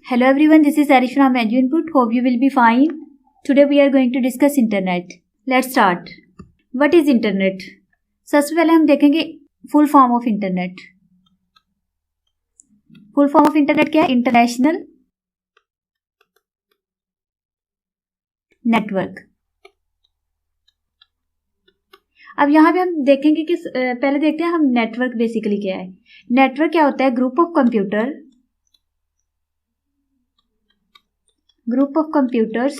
Hello everyone, this is Arish from Edu Input. Hope you will be fine. Today we are going to discuss internet. Let's start. What is internet? सबसे पहले हम देखेंगे full form of internet. Full form of internet क्या है? International network. अब यहाँ पे हम देखेंगे कि पहले देखते हैं हम नेटवर्क बेसिकली क्या है. नेटवर्क क्या होता है? Group of computers.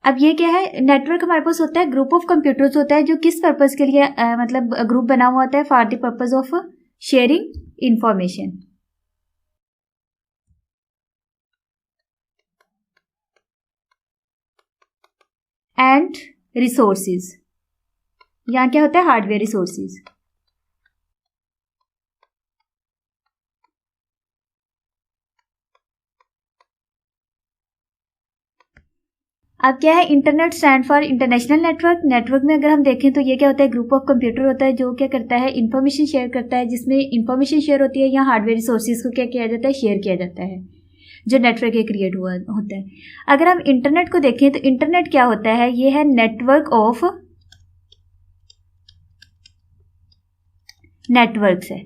अब ये क्या है? नेटवर्क हमारे पास होता है, ग्रुप ऑफ कंप्यूटर्स होता है जो किस पर्पस के लिए मतलब ग्रुप बना हुआ होता है? For the purpose of sharing information. And resources. यहाँ क्या होता है? Hardware resources. अब क्या है? Internet stand for international network. Network में अगर हम देखें तो ये क्या होता है? ग्रुप ऑफ कंप्यूटर होता है जो क्या करता है? इंफॉर्मेशन शेयर करता है. जिसमें इंफॉर्मेशन शेयर होती है या हार्डवेयर रिसोर्सेज को क्या किया जाता है? शेयर किया जाता है, जो नेटवर्क ये क्रिएट हुआ होता है. अगर हम इंटरनेट को देखें तो इंटरनेट क्या होता है? ये है नेटवर्क ऑफ नेटवर्क्स है.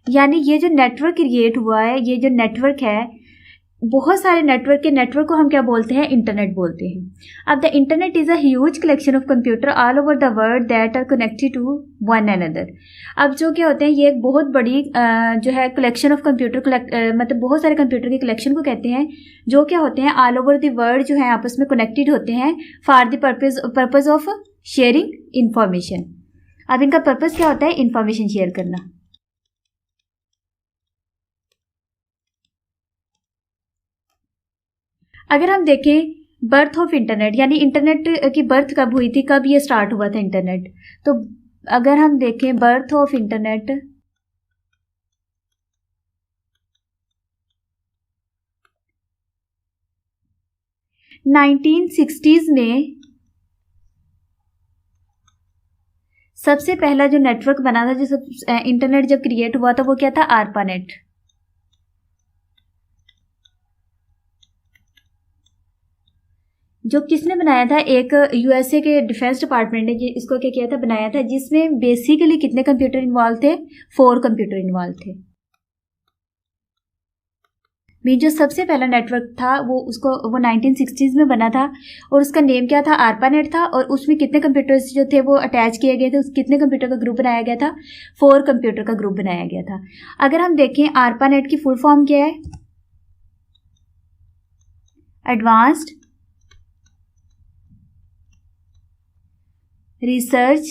यानी ये जो नेटवर्क क्रिएट हुआ है, ये जो नेटवर्क है, बहुत सारे नेटवर्क को हम क्या बोलते हैं? इंटरनेट बोलते हैं. अब the internet is a huge collection of computer all over the world that are connected to one another. अब जो क्या होते हैं, ये एक बहुत बड़ी जो है कलेक्शन ऑफ कंप्यूटर, मतलब बहुत सारे कंप्यूटर के कलेक्शन को कहते हैं, जो क्या होते हैं ऑल ओवर द वर्ल्ड जो है आपस में कनेक्टेड होते हैं for the purpose of sharing information. अब इनका पर्पज क्या होता है? इंफॉर्मेशन शेयर करना. अगर हम देखें बर्थ ऑफ इंटरनेट, यानी इंटरनेट की बर्थ कब हुई थी, कब ये स्टार्ट हुआ था इंटरनेट, तो अगर हम देखें birth of internet nineteen 1960s में सबसे पहला जो नेटवर्क बना था, जो इंटरनेट जब क्रिएट हुआ था, वो क्या था? आरपानेट. जो किसने बनाया था? एक यूएसए के डिफेंस डिपार्टमेंट ने इसको क्या किया था? बनाया था. जिसमें बेसिकली कितने कंप्यूटर इन्वॉल्व थे? 4 कंप्यूटर इन्वॉल्व थे. जो सबसे पहला नेटवर्क था वो 1960s में बना था, और उसका नेम क्या था? आरपानेट था. और उसमें कितने कंप्यूटर्स जो थे वो अटैच किए गए थे? कितने कंप्यूटर का ग्रुप बनाया गया था? 4 कंप्यूटर का ग्रुप बनाया गया था. अगर हम देखें आरपानेट की फुल फॉर्म क्या है? Advanced research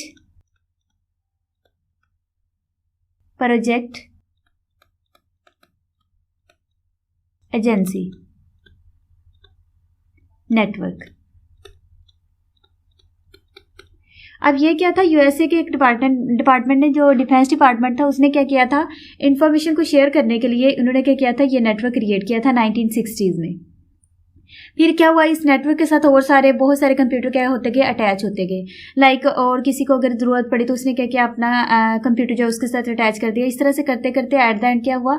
project agency network. अब ये क्या था? यूएसए के एक डिपार्टमेंट ने, जो डिफेंस डिपार्टमेंट था, उसने क्या किया था? इंफॉर्मेशन को शेयर करने के लिए उन्होंने क्या किया था? ये नेटवर्क क्रिएट किया था 1960s में. फिर क्या हुआ? इस नेटवर्क के साथ और बहुत सारे कंप्यूटर क्या होते गए? अटैच होते गए. लाइक और किसी को अगर ज़रूरत पड़ी तो उसने क्या किया? अपना कंप्यूटर जो उसके साथ अटैच कर दिया. इस तरह से करते करते एट द एंड क्या हुआ?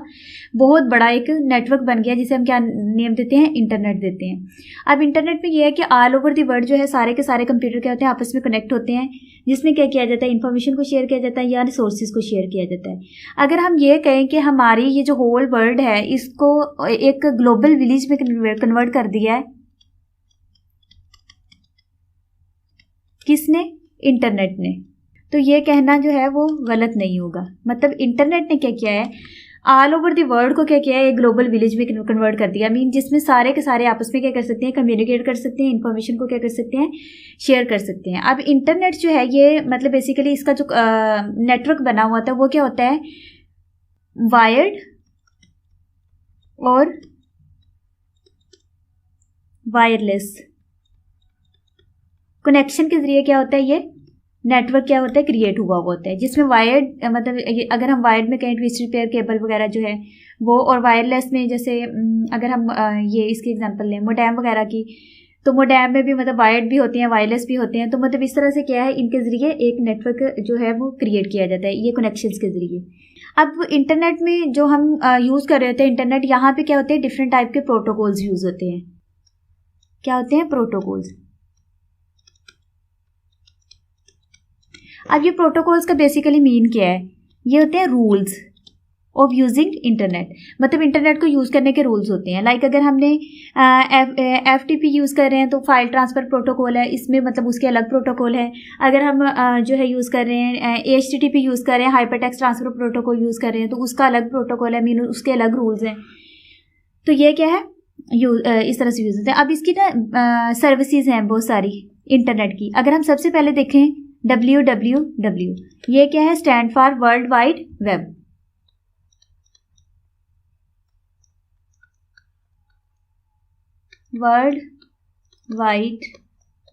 बहुत बड़ा एक नेटवर्क बन गया, जिसे हम क्या नेम देते हैं? इंटरनेट देते हैं. अब इंटरनेट में ये है कि ऑल ओवर द वर्ल्ड जो है सारे के सारे कंप्यूटर क्या होते हैं? आपस में कनेक्ट होते हैं. जिसमें क्या किया जाता है? इन्फॉर्मेशन को शेयर किया जाता है या रिसोर्सेज को शेयर किया जाता है. अगर हम ये कहें कि हमारी ये जो होल वर्ल्ड है, इसको एक ग्लोबल विलेज में कन्वर्ट कर दिया है. किसने? इंटरनेट ने. तो ये कहना जो है वो गलत नहीं होगा. मतलब इंटरनेट ने क्या किया है? ऑल ओवर द वर्ल्ड को क्या किया है? एक ग्लोबल विलेज में कन्वर्ट कर दिया. जिसमें सारे के सारे आपस में क्या कर सकते हैं? कम्युनिकेट कर सकते हैं. इन्फॉर्मेशन को क्या कर सकते हैं? शेयर कर सकते हैं. अब इंटरनेट जो है ये मतलब बेसिकली इसका जो नेटवर्क बना हुआ था वो क्या होता है? वायर्ड और वायरलेस कनेक्शन के जरिए क्या होता है? ये नेटवर्क क्या होता है? क्रिएट हुआ होता है. जिसमें वायर्ड मतलब अगर हम वायर्ड में कहें ट्विस्टेड पेयर केबल वगैरह जो है वो, और वायरलेस में जैसे अगर हम ये इसकी एग्जांपल लें मोडेम वगैरह की, तो मोडेम में भी मतलब वायर्ड भी होते हैं, वायरलेस भी होते हैं. तो मतलब इस तरह से क्या है? इनके जरिए एक नेटवर्क जो है वो क्रिएट किया जाता है, ये कनेक्शंस के जरिए. अब इंटरनेट में जो हम यूज़ कर रहे होते हैं इंटरनेट, यहाँ पे क्या होते हैं, डिफरेंट टाइप के प्रोटोकॉल्स यूज़ होते हैं। क्या होते हैं? प्रोटोकॉल्स। अब ये प्रोटोकॉल्स का बेसिकली मीन क्या है? ये होते हैं रूल्स ऑफ यूजिंग इंटरनेट, मतलब इंटरनेट को यूज़ करने के रूल्स होते हैं। लाइक अगर हमने FTP यूज़ कर रहे हैं तो फाइल ट्रांसफ़र प्रोटोकॉल है, इसमें मतलब उसके अलग प्रोटोकॉल है। अगर हम जो है यूज़ कर रहे हैं HTTP यूज़ कर रहे हैं, hyper text transfer protocol use कर रहे हैं, तो उसका अलग प्रोटोकॉल है, मीन उसके अलग रूल्स हैं। तो ये क्या है, इस तरह से यूज़ होते हैं। अब इसकी ना सर्विसेज हैं बहुत सारी इंटरनेट की। अगर हम सबसे पहले देखें www, ये क्या है? Stand for world wide web. World wide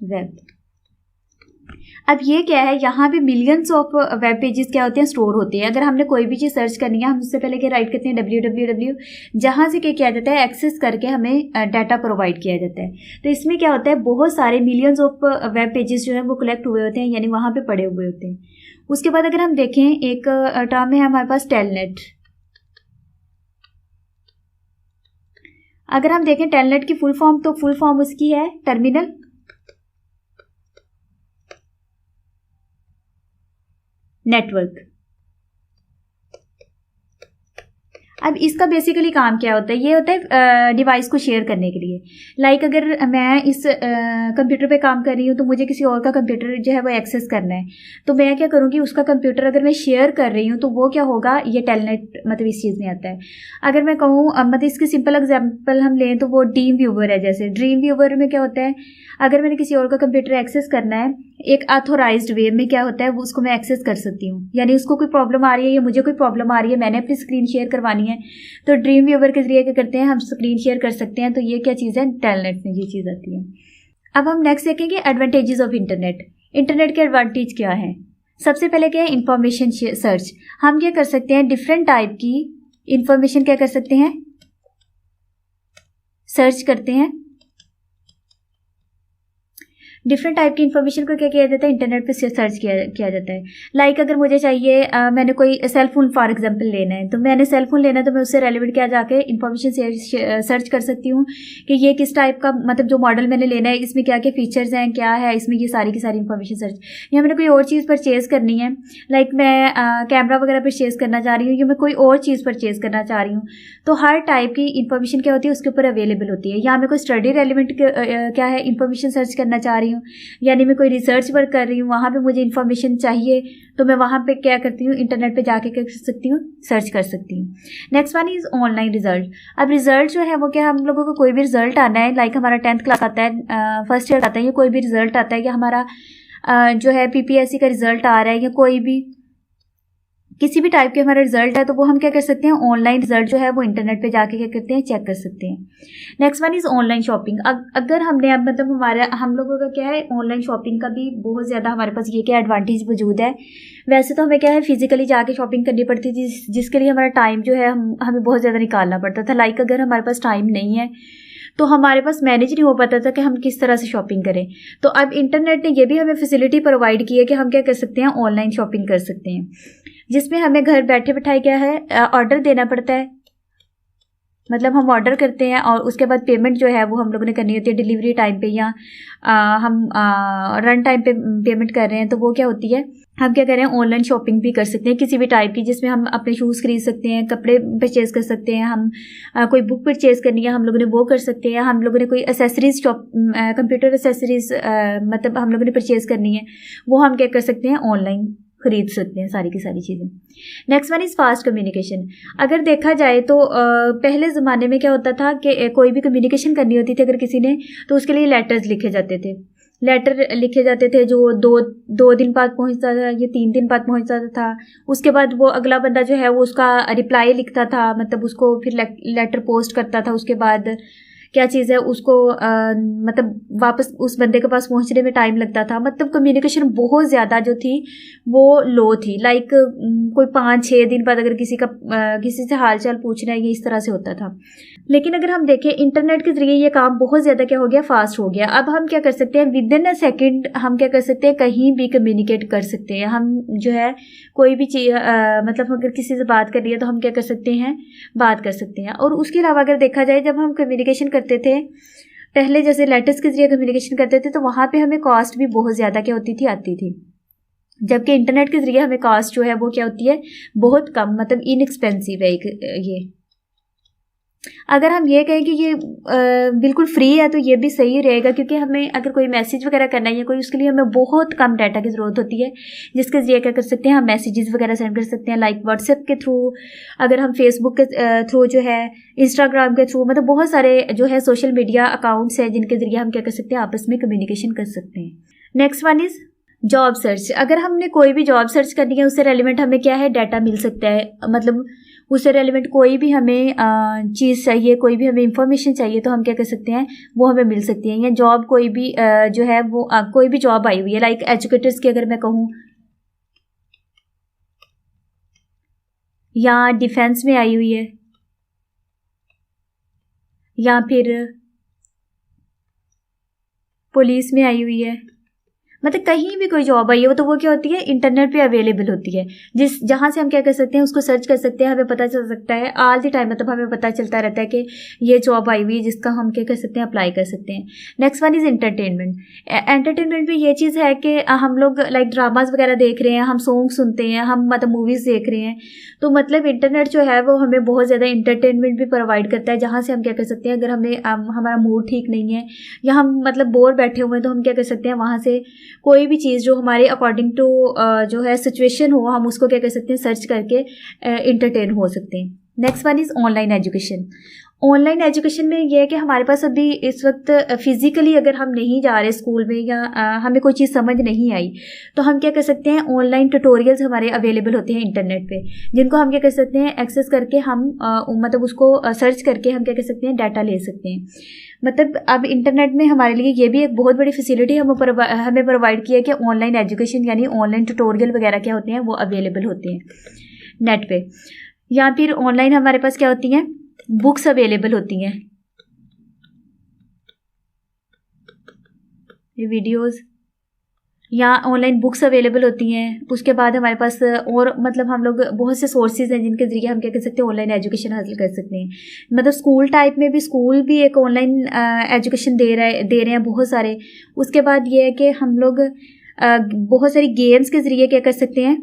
web. अब ये क्या है? यहाँ पे मिलियंस ऑफ वेब पेजेस क्या होते हैं? स्टोर होते हैं। अगर हमने कोई भी चीज़ सर्च करनी है, हम उससे पहले क्या राइट करते हैं? www, जहाँ से क्या किया जाता है? एक्सेस करके हमें डाटा प्रोवाइड किया जाता है। तो इसमें क्या होता है? बहुत सारे मिलियंस ऑफ वेब पेजेस जो है वो कलेक्ट हुए होते हैं, यानी वहाँ पे पड़े हुए होते हैं। उसके बाद अगर हम देखें, एक टर्म है हमारे पास टेलनेट। अगर हम देखें टेलनेट की फुल फॉर्म, तो फुल फॉर्म उसकी है टर्मिनल नेटवर्क। अब इसका बेसिकली काम क्या होता है? ये होता है डिवाइस को शेयर करने के लिए। लाइक अगर मैं इस कंप्यूटर पे काम कर रही हूँ तो मुझे किसी और का कंप्यूटर जो है वो एक्सेस करना है, तो मैं क्या करूँगी? उसका कंप्यूटर अगर मैं शेयर कर रही हूँ तो वो क्या होगा? ये टेलनेट मतलब इस चीज़ में आता है। अगर मैं कहूँ मतलब इसकी सिंपल एग्जाम्पल हम लें तो वो ड्रीम व्यूवर है। जैसे ड्रीम व्यूवर में क्या होता है? अगर मैंने किसी और का कंप्यूटर एक्सेस करना है, एक ऑथोराइज्ड वे में क्या होता है, वो उसको मैं एक्सेस कर सकती हूँ। यानी उसको कोई प्रॉब्लम आ रही है या मुझे कोई प्रॉब्लम आ रही है, मैंने अपनी स्क्रीन शेयर करवानी है, तो ड्रीम व्यूवर के जरिए क्या करते हैं? हम स्क्रीन शेयर कर सकते हैं। तो ये क्या चीज़ है? टेलनेट में ये चीज़ आती है। अब हम नेक्स्ट देखेंगे एडवांटेजेस ऑफ इंटरनेट। इंटरनेट के एडवांटेज क्या है? सबसे पहले क्या है? Information search. हम क्या कर सकते हैं? डिफरेंट टाइप की इंफॉर्मेशन क्या कर सकते हैं? सर्च करते हैं। डिफरेंट टाइप की इन्फॉर्मेशन को क्या किया जाता है? इंटरनेट पे सर्च किया जाता है। लाइक अगर मुझे चाहिए मैंने कोई सेल फोन फॉर एग्जांपल लेना है, तो मैंने सेल फोन लेना है तो मैं उससे रेलिवेंट क्या जाके इन्फॉर्मेशन सर्च कर सकती हूँ कि ये किस टाइप का, मतलब जो मॉडल मैंने लेना है इसमें क्या क्या फीचर्स हैं, क्या है इसमें, ये सारी की सारी इन्फॉर्मेशन सर्च। या मैंने कोई और चीज़ परचेज़ करनी है, लाइक मैं कैमरा वगैरह परचेज़ करना चाह रही हूँ, या मैं कोई और चीज़ परचेज़ करना चाह रही हूँ, तो हर टाइप की इन्फॉर्मेशन क्या होती है? उसके ऊपर अवेलेबल होती है। या मैं कोई स्टडी रेलिवेंट क्या है इन्फॉर्मेशन सर्च करना चाह रही हूँ, यानी मैं कोई रिसर्च वर्क कर रही हूँ, वहाँ पे मुझे इन्फॉर्मेशन चाहिए, तो मैं वहाँ पे क्या करती हूँ? इंटरनेट पे जाके क्या कर सकती हूँ? सर्च कर सकती हूँ। Next one is online result. अब रिजल्ट जो है वो क्या, हम लोगों को कोई भी रिजल्ट आना है, लाइक हमारा 10th क्लास आता है, फर्स्ट ईयर आता है, या कोई भी रिजल्ट आता है, या हमारा जो है PPSC का रिजल्ट आ रहा है, या कोई भी किसी भी टाइप के हमारा रिजल्ट है, तो वो हम क्या कर सकते हैं? ऑनलाइन रिजल्ट जो है वो इंटरनेट पे जाके क्या करते हैं? चेक कर सकते हैं। Next one is online shopping. अगर हमने अब मतलब हम लोगों का क्या है, ऑनलाइन शॉपिंग का भी बहुत ज़्यादा हमारे पास ये क्या एडवांटेज मौजूद है। वैसे तो हमें क्या है, फिजिकली जाके शॉपिंग करनी पड़ती थी, जिसके लिए हमारा टाइम जो है हमें बहुत ज़्यादा निकालना पड़ता था। लाइक अगर हमारे पास टाइम नहीं है तो हमारे पास मैनेज नहीं हो पाता था कि हम किस तरह से शॉपिंग करें। तो अब इंटरनेट ने ये भी हमें फैसिलिटी प्रोवाइड की है कि हम क्या कर सकते हैं? ऑनलाइन शॉपिंग कर सकते हैं, जिसमें हमें घर बैठे बैठाए क्या है, ऑर्डर देना पड़ता है। मतलब हम ऑर्डर करते हैं और उसके बाद पेमेंट जो है वो हम लोगों ने करनी होती है डिलीवरी टाइम पे, या हम रन टाइम पे पेमेंट कर रहे हैं, तो वो क्या होती है, हम क्या कर रहे हैं? ऑनलाइन शॉपिंग भी कर सकते हैं किसी भी टाइप की, जिसमें हम अपने शूज़ खरीद सकते हैं, कपड़े परचेज़ कर सकते हैं, हम कोई बुक परचेज़ करनी है हम लोगों ने वो कर सकते हैं, हम लोगों ने कोई एसेसरीज कंप्यूटर एसेसरीज मतलब हम लोगों ने परचेज़ करनी है, वो हम क्या कर सकते हैं? ऑनलाइन खरीद सकते हैं सारी की सारी चीज़ें। Next one is fast communication. अगर देखा जाए तो पहले ज़माने में क्या होता था कि कोई भी कम्युनिकेशन करनी होती थी अगर किसी ने, तो उसके लिए लेटर्स लिखे जाते थे। लेटर लिखे जाते थे जो दो दिन बाद पहुंचता था, या 3 दिन बाद पहुंचता था। उसके बाद वो अगला बंदा जो है वो उसका रिप्लाई लिखता था, मतलब उसको फिर लेटर पोस्ट करता था। उसके बाद क्या चीज़ है उसको मतलब वापस उस बंदे के पास पहुंचने में टाइम लगता था। मतलब कम्युनिकेशन बहुत ज़्यादा जो थी वो लो थी। लाइक कोई 5-6 दिन बाद अगर किसी से हाल चाल पूछना है, ये इस तरह से होता था। लेकिन अगर हम देखें इंटरनेट के जरिए ये काम बहुत ज़्यादा क्या हो गया, फास्ट हो गया। अब हम क्या कर सकते हैं, विद इन अ सेकेंड हम क्या कर सकते हैं, कहीं भी कम्युनिकेट कर सकते हैं। हम जो है कोई भी चीज़ मतलब अगर किसी से बात करनी है तो हम क्या कर सकते हैं, बात कर सकते हैं। और उसके अलावा अगर देखा जाए, जब हम कम्युनिकेशन करते थे पहले, जैसे लेटर्स के जरिए कम्युनिकेशन करते थे, तो वहाँ पे हमें कॉस्ट भी बहुत ज़्यादा क्या होती थी, आती थी। जबकि इंटरनेट के जरिए हमें कॉस्ट जो है वो क्या होती है, बहुत कम, मतलब इनएक्सपेंसिव है एक ये। अगर हम ये कहें कि ये बिल्कुल फ्री है तो ये भी सही रहेगा, क्योंकि हमें अगर कोई मैसेज वगैरह करना है या कोई, उसके लिए हमें बहुत कम डाटा की ज़रूरत होती है, जिसके जरिए क्या कर सकते हैं, हम मैसेजेस वगैरह सेंड कर सकते हैं, लाइक व्हाट्सएप के थ्रू, अगर हम फेसबुक के थ्रू जो है, इंस्टाग्राम के थ्रू, मतलब बहुत सारे जो है सोशल मीडिया अकाउंट्स हैं जिनके जरिए हम क्या कर सकते हैं, आपस में कम्युनिकेशन कर सकते हैं। Next one is job search. अगर हमने कोई भी जॉब सर्च करनी है, उससे रेलिवेंट हमें क्या है, डाटा मिल सकता है। मतलब उससे रेलिवेंट कोई भी हमें चीज़ चाहिए, कोई भी हमें इंफॉर्मेशन चाहिए, तो हम क्या कर सकते हैं, वो हमें मिल सकती है। या जॉब कोई भी जो है वो कोई भी जॉब आई हुई है, लाइक एजुकेटर्स की अगर मैं कहूँ, या डिफेंस में आई हुई है, या फिर पुलिस में आई हुई है, मतलब कहीं भी कोई जॉब आई हो तो वो क्या होती है, इंटरनेट पे अवेलेबल होती है। जहाँ से हम क्या कर सकते हैं, उसको सर्च कर सकते हैं, हमें पता चल सकता है ऑल द टाइम। मतलब हमें पता चलता रहता है कि ये जॉब आई हुई है, जिसका हम क्या कर सकते हैं, अप्लाई कर सकते हैं। Next one is entertainment. Entertainment में ये चीज़ है कि हम लोग लाइक ड्रामाज वगैरह देख रहे हैं, हम सॉन्ग सुनते हैं, हम मतलब मूवीज़ देख रहे हैं, तो मतलब इंटरनेट जो है वो हमें बहुत ज़्यादा इंटरटेनमेंट भी प्रोवाइड करता है, जहाँ से हम क्या कर सकते हैं, अगर हमें हमारा मूड ठीक नहीं है या हम मतलब बोर बैठे हुए हैं, तो हम क्या कर सकते हैं, वहाँ से कोई भी चीज़ जो हमारे अकॉर्डिंग टू जो है सिचुएशन हो, हम उसको क्या कर सकते हैं, सर्च करके इंटरटेन हो सकते हैं। Next one is online education. Online education में यह है कि हमारे पास अभी इस वक्त फिजिकली अगर हम नहीं जा रहे स्कूल में, या हमें कोई चीज़ समझ नहीं आई, तो हम क्या कर सकते हैं, ऑनलाइन ट्यूटोरियल्स हमारे अवेलेबल होते हैं इंटरनेट पे, जिनको हम क्या कर सकते हैं, एक्सेस करके हम मतलब उसको सर्च करके हम क्या कर सकते हैं, डाटा ले सकते हैं। मतलब अब इंटरनेट में हमारे लिए ये भी एक बहुत बड़ी फैसिलिटी हमें प्रोवाइड की है कि ऑनलाइन एजुकेशन यानी ऑनलाइन ट्यूटोरियल वगैरह क्या होते हैं, वो अवेलेबल होते हैं नेट पे। या फिर ऑनलाइन हमारे पास क्या होती हैं, बुक्स अवेलेबल होती हैं, ये वीडियोस या ऑनलाइन बुक्स अवेलेबल होती हैं। उसके बाद हमारे पास और मतलब हम लोग बहुत से सोर्सेज हैं जिनके ज़रिए हम क्या कर सकते हैं, ऑनलाइन एजुकेशन हासिल कर सकते हैं। मतलब स्कूल टाइप में भी, स्कूल भी एक ऑनलाइन एजुकेशन दे रहे हैं बहुत सारे। उसके बाद ये है कि हम लोग बहुत सारी गेम्स के ज़रिए क्या कर सकते हैं,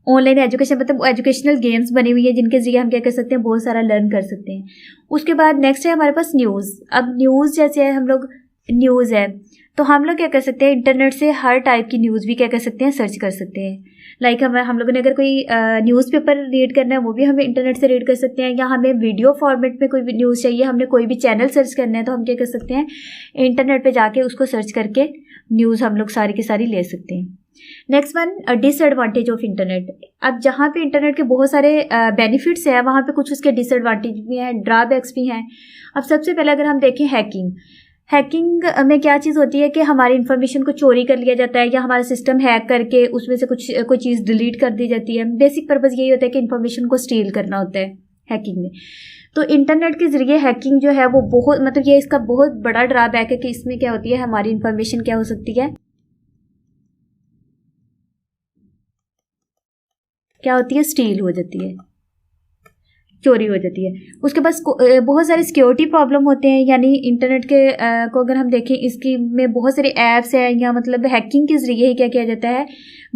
ऑनलाइन एजुकेशन, मतलब एजुकेशनल गेम्स बनी हुई है जिनके जरिए हम क्या कर सकते हैं, बहुत सारा लर्न कर सकते हैं। उसके बाद नेक्स्ट है हमारे पास न्यूज़। अब न्यूज़ जैसे है, हम लोग न्यूज़ है तो हम लोग क्या कर सकते हैं, इंटरनेट से हर टाइप की न्यूज़ भी क्या कर सकते हैं, सर्च कर सकते हैं। लाइक हम लोगों ने अगर कोई न्यूज़पेपर रीड करना है, वो भी हमें इंटरनेट से रीड कर सकते हैं। या हमें वीडियो फॉर्मेट में कोई भी न्यूज़ चाहिए, हमने कोई भी चैनल सर्च करना है, तो हम क्या कर सकते हैं, इंटरनेट पर जाके उसको सर्च करके न्यूज़ हम लोग सारी की सारी ले सकते हैं। Next one, disadvantage of internet. अब जहाँ पे इंटरनेट के बहुत सारे बेनिफिट्स हैं, वहाँ पे कुछ उसके डिसएडवांटेज भी हैं, ड्रॉबैक्स भी हैं। अब सबसे पहले अगर हम देखें हैकिंग में क्या चीज़ होती है कि हमारी इन्फॉर्मेशन को चोरी कर लिया जाता है, या हमारा सिस्टम हैक करके उसमें से कोई चीज़ डिलीट कर दी जाती है। बेसिक पर्पज़ यही होता है कि इन्फॉर्मेशन को स्टील करना होता है हैकिंग में। तो इंटरनेट के ज़रिए हैकिंग जो है वो बहुत, मतलब ये इसका बहुत बड़ा ड्रॉबैक है कि इसमें क्या होती है, हमारी इन्फॉर्मेशन क्या हो सकती है, क्या होती है, स्टील हो जाती है, चोरी हो जाती है। उसके बाद बहुत सारे सिक्योरिटी प्रॉब्लम होते हैं, यानी इंटरनेट के को अगर हम देखें, इसकी में बहुत सारे ऐप्स हैं, या मतलब हैकिंग के ज़रिए ही क्या किया जाता है,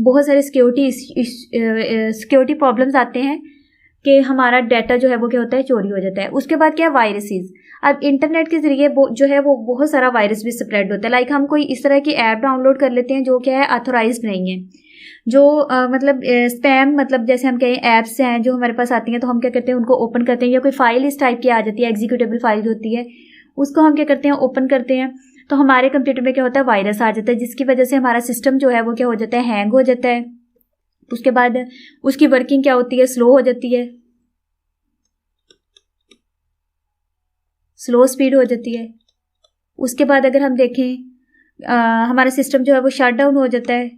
बहुत सारे सिक्योरिटी प्रॉब्लम्स आते हैं कि हमारा डाटा जो है वो क्या होता है, चोरी हो जाता है। उसके बाद क्या है, वायरसेस। अब इंटरनेट के ज़रिए जो है वो बहुत सारा वायरस भी स्प्रेड होता है। लाइक हम कोई इस तरह की ऐप डाउनलोड कर लेते हैं जो क्या है, ऑथोराइज्ड नहीं है, जो मतलब स्पैम, मतलब जैसे हम कहें ऐप्स हैं जो हमारे पास आती हैं, तो हम क्या करते हैं, उनको ओपन करते हैं, या कोई फाइल इस टाइप की आ जाती है, एग्जीक्यूटेबल फाइल होती है, उसको हम क्या करते हैं, ओपन करते हैं, तो हमारे कंप्यूटर में क्या होता है, वायरस आ जाता है, जिसकी वजह से हमारा सिस्टम जो है वो क्या हो जाता है, हैंग हो जाता है। उसके बाद उसकी वर्किंग क्या होती है, स्लो हो जाती है, स्लो स्पीड हो जाती है। उसके बाद अगर हम देखें हमारा सिस्टम जो है वो शट डाउन हो जाता है।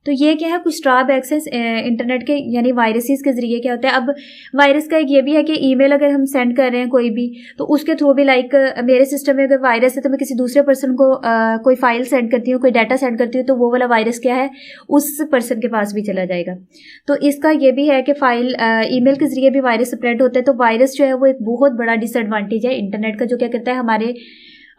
तो ये क्या है, कुछ ड्रॉबैक्स है इंटरनेट के, यानी वायरसेस के ज़रिए क्या होता है। अब वायरस का एक ये भी है कि ईमेल अगर हम सेंड कर रहे हैं कोई भी, तो उसके थ्रू भी लाइक मेरे सिस्टम में अगर वायरस है तो मैं किसी दूसरे पर्सन को कोई फाइल सेंड करती हूँ, कोई डाटा सेंड करती हूँ, तो वो वाला वायरस क्या है उस पर्सन के पास भी चला जाएगा। तो इसका ये भी है कि फाइल ईमेल के ज़रिए भी वायरस स्प्रेड होता है। तो वायरस जो है वो एक बहुत बड़ा डिसएडवांटेज है इंटरनेट का, जो क्या करता है हमारे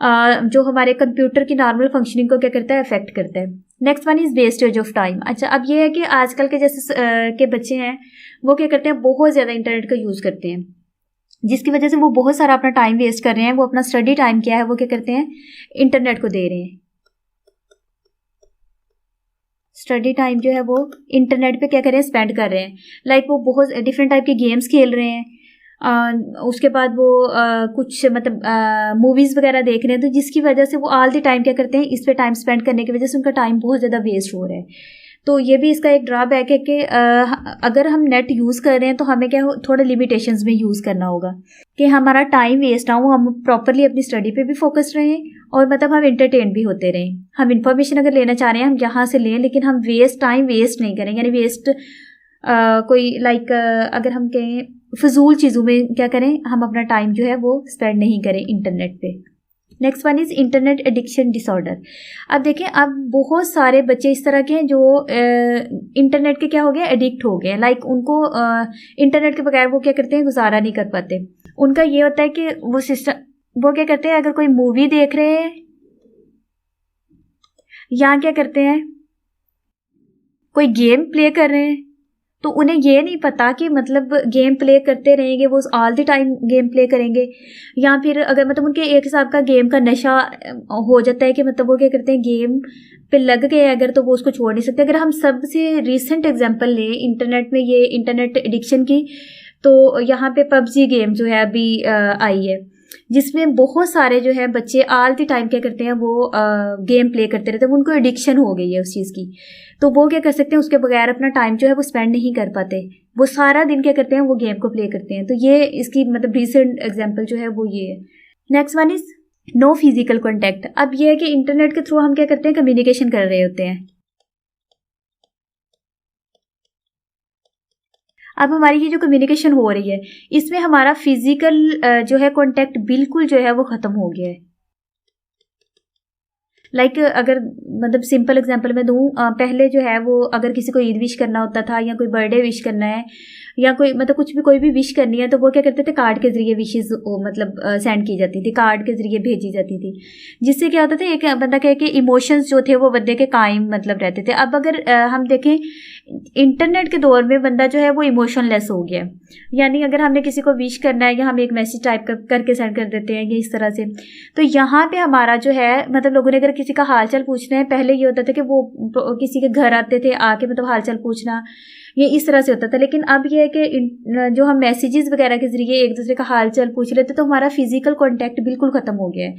जो हमारे कंप्यूटर की नॉर्मल फंक्शनिंग को क्या करता है, अफेक्ट करता है। Next one is wastage of time. अच्छा, अब ये है कि आजकल के जैसे के बच्चे हैं वो क्या करते हैं, बहुत ज़्यादा इंटरनेट का यूज़ करते हैं, जिसकी वजह से वो बहुत सारा अपना टाइम वेस्ट कर रहे हैं। वो अपना स्टडी टाइम क्या है वो क्या करते हैं, इंटरनेट को दे रहे हैं। स्टडी टाइम जो है वो इंटरनेट पे क्या कर रहे हैं, स्पेंड कर रहे हैं। लाइक वो बहुत डिफरेंट टाइप के गेम्स खेल रहे हैं, उसके बाद वो कुछ मतलब मूवीज़ वगैरह देख रहे हैं, तो जिसकी वजह से वो ऑल द टाइम क्या करते हैं, इस पे टाइम स्पेंड करने की वजह से उनका टाइम बहुत ज़्यादा वेस्ट हो रहा है। तो ये भी इसका एक ड्रॉबैक है कि अगर हम नेट यूज़ कर रहे हैं तो हमें क्या थोड़ा लिमिटेशंस में यूज़ करना होगा, कि हमारा टाइम वेस्ट ना हो, हम प्रॉपरली अपनी स्टडी पे भी फोकस रहें और मतलब हम इंटरटेन भी होते रहें। हम इंफॉर्मेशन अगर लेना चाह रहे हैं हम यहाँ से लें, लेकिन हम टाइम वेस्ट नहीं करें, यानी वेस्ट कोई लाइक अगर हम कहें फजूल चीज़ों में क्या करें, हम अपना टाइम जो है वो स्पेंड नहीं करें इंटरनेट पे। Next one is internet addiction disorder. अब देखें, अब बहुत सारे बच्चे इस तरह के हैं जो इंटरनेट के क्या हो गए, एडिक्ट हो गए। लाइक उनको इंटरनेट के बगैर वो क्या करते हैं, गुजारा नहीं कर पाते। उनका ये होता है कि वो क्या करते हैं, अगर कोई मूवी देख रहे हैं या क्या करते हैं कोई गेम प्ले कर रहे हैं, तो उन्हें ये नहीं पता कि मतलब गेम प्ले करते रहेंगे वो all the time game play करेंगे, या फिर अगर मतलब उनके एक हिसाब का गेम का नशा हो जाता है कि मतलब वो क्या करते हैं, गेम पे लग गए अगर, तो वो उसको छोड़ नहीं सकते। अगर हम सबसे रिसेंट एग्जांपल लें इंटरनेट में ये इंटरनेट एडिक्शन की, तो यहाँ पे पबजी गेम जो है अभी आई है, जिसमें बहुत सारे जो है बच्चे ऑल द टाइम क्या करते हैं, वो गेम प्ले करते रहते हैं, उनको एडिक्शन हो गई है उस चीज़ की। तो वो क्या कर सकते हैं, उसके बगैर अपना टाइम जो है वो स्पेंड नहीं कर पाते, वो सारा दिन क्या करते हैं, वो गेम को प्ले करते हैं। तो ये इसकी मतलब रिसेंट एग्जांपल जो है वो ये है। Next one is no physical contact. अब ये है कि इंटरनेट के थ्रू हम क्या करते हैं, कम्युनिकेशन कर रहे होते हैं। अब हमारी ये जो कम्युनिकेशन हो रही है इसमें हमारा फिजिकल जो है कॉन्टैक्ट बिल्कुल जो है वो ख़त्म हो गया है। लाइक अगर मतलब सिंपल एग्जांपल मैं दूँ, पहले जो है वो अगर किसी को ईद विश करना होता था या कोई बर्थडे विश करना है या कोई मतलब कुछ भी कोई भी विश करनी है, तो वो क्या करते थे, कार्ड के ज़रिए विशेज़ मतलब सेंड की जाती थी, कार्ड के ज़रिए भेजी जाती थी, जिससे क्या होता था एक बंदा कह के इमोशंस जो थे वो बंदे के कायम मतलब रहते थे। अब अगर हम देखें इंटरनेट के दौर में बंदा जो है वो इमोशनलेस हो गया, यानी अगर हमने किसी को विश करना है या हम एक मैसेज टाइप करके सेंड कर देते हैं ये इस तरह से, तो यहाँ पे हमारा जो है मतलब लोगों ने अगर किसी का हालचाल पूछना है, पहले ये होता था कि वो किसी के घर आते थे, आके मतलब हालचाल पूछना, ये इस तरह से होता था। लेकिन अब ये है कि जो हम मैसेजेस वगैरह के जरिए एक दूसरे का हालचाल पूछ लेते, तो हमारा फिजिकल कॉन्टैक्ट बिल्कुल ख़त्म हो गया है।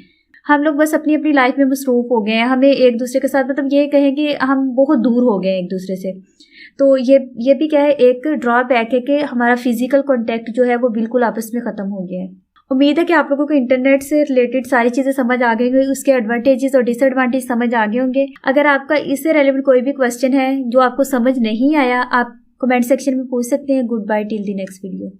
हम लोग बस अपनी अपनी लाइफ में मसरूफ हो गए हैं, हमें एक दूसरे के साथ मतलब ये कहें कि हम बहुत दूर हो गए हैं एक दूसरे से। तो ये भी क्या है, एक ड्रॉबैक है कि हमारा फिजिकल कॉन्टैक्ट जो है वो बिल्कुल आपस में ख़त्म हो गया है। उम्मीद है कि आप लोगों को इंटरनेट से रिलेटेड सारी चीज़ें समझ आ गई होंगी, उसके एडवांटेजेस और डिसएडवांटेज समझ आ गए होंगे। अगर आपका इससे रेलेवेंट कोई भी क्वेश्चन है जो आपको समझ नहीं आया, आप कमेंट सेक्शन में पूछ सकते हैं। Good bye till the next video.